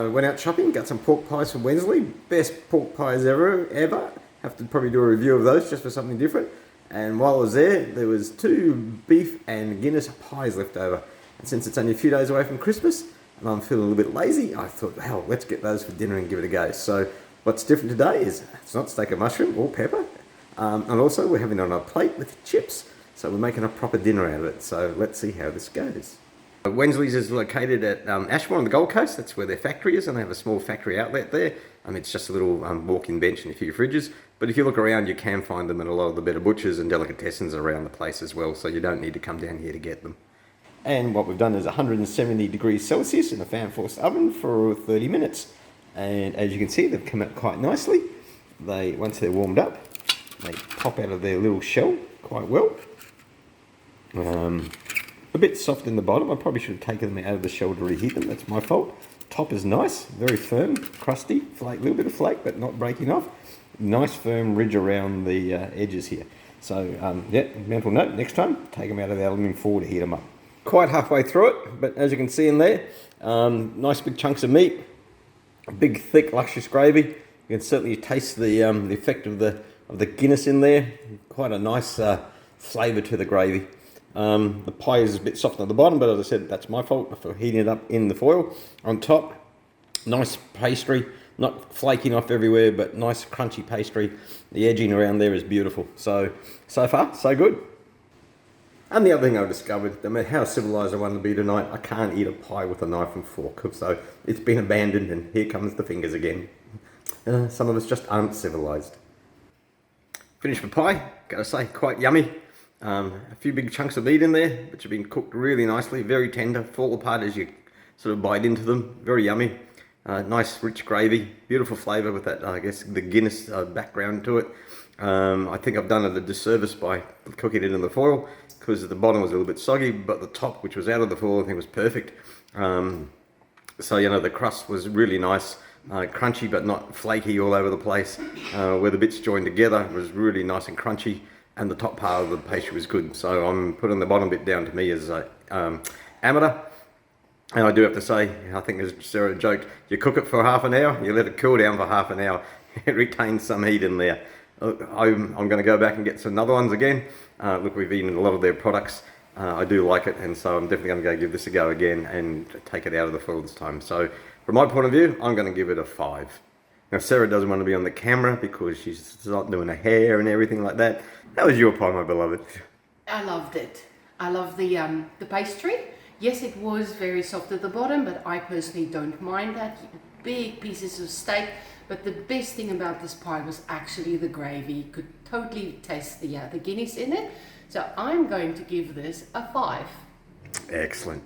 I went out shopping, got some pork pies from Wensley. Best pork pies ever. Have to probably do a review of those just for something different. And while I was there was 2 beef and Guinness pies left over. And since it's only a few days away from Christmas and I'm feeling a little bit lazy, I thought, hell, let's get those for dinner and give it a go. So what's different today is it's not steak and mushroom or pepper. And also we're having it on a plate with chips. So we're making a proper dinner out of it. So let's see how this goes. Wensley's is located at Ashmore on the Gold Coast. That's where their factory is, and they have a small factory outlet there. It's just a little walk-in bench and a few fridges. But if you look around, you can find them at a lot of the better butchers and delicatessens around the place as well, so you don't need to come down here to get them. And what we've done is 170 degrees Celsius in a fan-forced oven for 30 minutes. And as you can see, they've come out quite nicely. Once they're warmed up, they pop out of their little shell quite well. A bit soft in the bottom. I probably should have taken them out of the shell to reheat them. That's my fault. Top is nice, very firm, crusty, flake, little bit of flake, but not breaking off. Nice firm ridge around the edges here. So yeah, mental note, next time, take them out of the aluminium foil to heat them up. Quite halfway through it, but as you can see in there, nice big chunks of meat, big, thick, luscious gravy. You can certainly taste the effect of the Guinness in there. Quite a nice flavour to the gravy. The pie is a bit soft at the bottom, but as I said, that's my fault for heating it up in the foil. On top, nice pastry, not flaking off everywhere, but nice crunchy pastry. The edging around there is beautiful. So far, so good. And the other thing I discovered, no matter how civilised I want to be tonight, I can't eat a pie with a knife and fork. So it's been abandoned, and here comes the fingers again. Some of us just aren't civilised. Finished my pie, gotta say, quite yummy. A few big chunks of meat in there, which have been cooked really nicely, very tender, fall apart as you sort of bite into them, very yummy. Nice rich gravy, beautiful flavour with that, I guess, the Guinness background to it. I think I've done it a disservice by cooking it in the foil, because the bottom was a little bit soggy, but the top, which was out of the foil, I think was perfect. So, you know, the crust was really nice, crunchy but not flaky all over the place. Where the bits joined together, it was really nice and crunchy. And the top part of the pastry was good. So I'm putting the bottom bit down to me as an amateur. And I do have to say, I think as Sarah joked, you cook it for half an hour, you let it cool down for half an hour. It retains some heat in there. I'm going to go back and get some other ones again. Look, we've eaten a lot of their products. I do like it, and so I'm definitely going to go give this a go again and take it out of the foil this time. So from my point of view, I'm going to give it a 5. Now, Sarah doesn't want to be on the camera because she's not doing her hair and everything like that. How was your pie, my beloved? I loved it. I love the pastry. Yes, it was very soft at the bottom, but I personally don't mind that. Big pieces of steak. But the best thing about this pie was actually the gravy. You could totally taste the Guinness in it. So I'm going to give this a 5. Excellent.